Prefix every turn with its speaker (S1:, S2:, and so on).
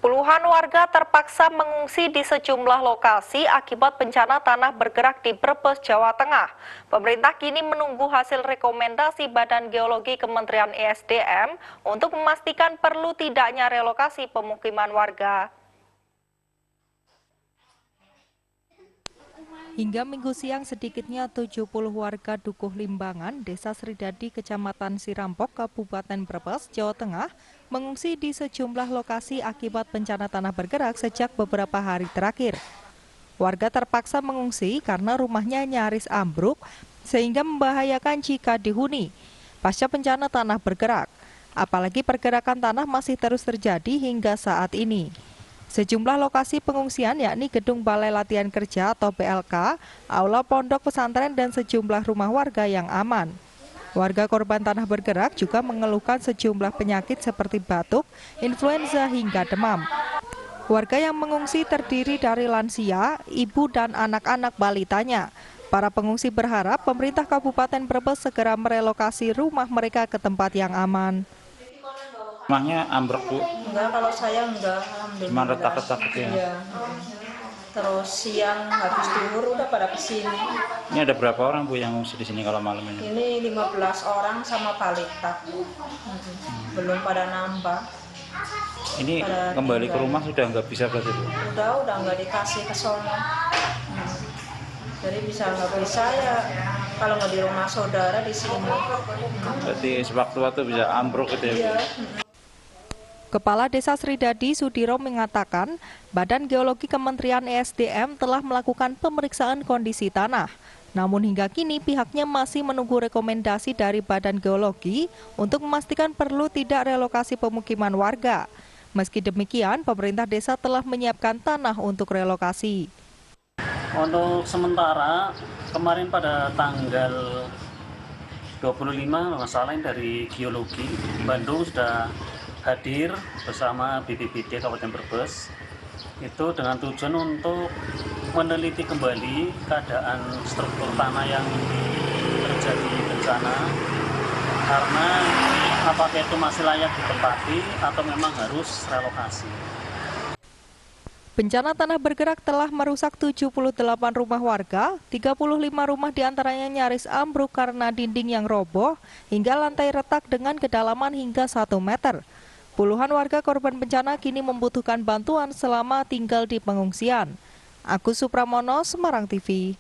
S1: Puluhan warga terpaksa mengungsi di sejumlah lokasi akibat bencana tanah bergerak di Brebes, Jawa Tengah. Pemerintah kini menunggu hasil rekomendasi Badan Geologi Kementerian ESDM untuk memastikan perlu tidaknya relokasi pemukiman warga. Hingga Minggu siang sedikitnya 70 warga Dukuh Limbangan, Desa Sridadi, Kecamatan Sirampok, Kabupaten Brebes, Jawa Tengah, mengungsi di sejumlah lokasi akibat bencana tanah bergerak sejak beberapa hari terakhir. Warga terpaksa mengungsi karena rumahnya nyaris ambruk sehingga membahayakan jika dihuni pasca bencana tanah bergerak. Apalagi pergerakan tanah masih terus terjadi hingga saat ini. Sejumlah lokasi pengungsian yakni Gedung Balai Latihan Kerja atau BLK, Aula Pondok Pesantren dan sejumlah rumah warga yang aman. Warga korban tanah bergerak juga mengeluhkan sejumlah penyakit seperti batuk, influenza hingga demam. Warga yang mengungsi terdiri dari lansia, ibu dan anak-anak balitanya. Para pengungsi berharap pemerintah Kabupaten Brebes segera merelokasi rumah mereka ke tempat yang aman.
S2: Rumahnya ambruk, Bu?
S3: Enggak, kalau saya enggak, alhamdulillah.
S2: Cuma retak-retak gitu ya?
S3: Iya. Terus siang habis duhur udah pada kesini.
S2: Ini ada berapa orang, Bu, yang ngungsi di sini kalau malam ini?
S3: Ini 15 orang sama balita. Belum pada nambah.
S2: Ini pada kembali tinggal. Ke rumah sudah nggak bisa berarti, Bu?
S3: Udah nggak dikasih ke sono. Jadi bisa nggak bisa ya kalau nggak di rumah saudara di sini.
S2: Berarti sewaktu-waktu bisa ambruk gitu ya, Bu? Iya.
S1: Kepala Desa Sridadi Sudiro mengatakan, Badan Geologi Kementerian ESDM telah melakukan pemeriksaan kondisi tanah. Namun hingga kini pihaknya masih menunggu rekomendasi dari Badan Geologi untuk memastikan perlu tidak relokasi pemukiman warga. Meski demikian, pemerintah desa telah menyiapkan tanah untuk relokasi.
S4: Untuk sementara, kemarin pada tanggal 25, masalah dari Geologi, Bandung sudah hadir bersama BPBD Kabupaten Brebes itu dengan tujuan untuk meneliti kembali keadaan struktur tanah yang terjadi bencana karena apakah itu masih layak ditempati atau memang harus relokasi.
S1: Bencana tanah bergerak telah merusak 78 rumah warga, 35 rumah diantaranya nyaris ambruk karena dinding yang roboh hingga lantai retak dengan kedalaman hingga 1 meter. Puluhan warga korban bencana kini membutuhkan bantuan selama tinggal di pengungsian. Agus Supramono, Semarang TV.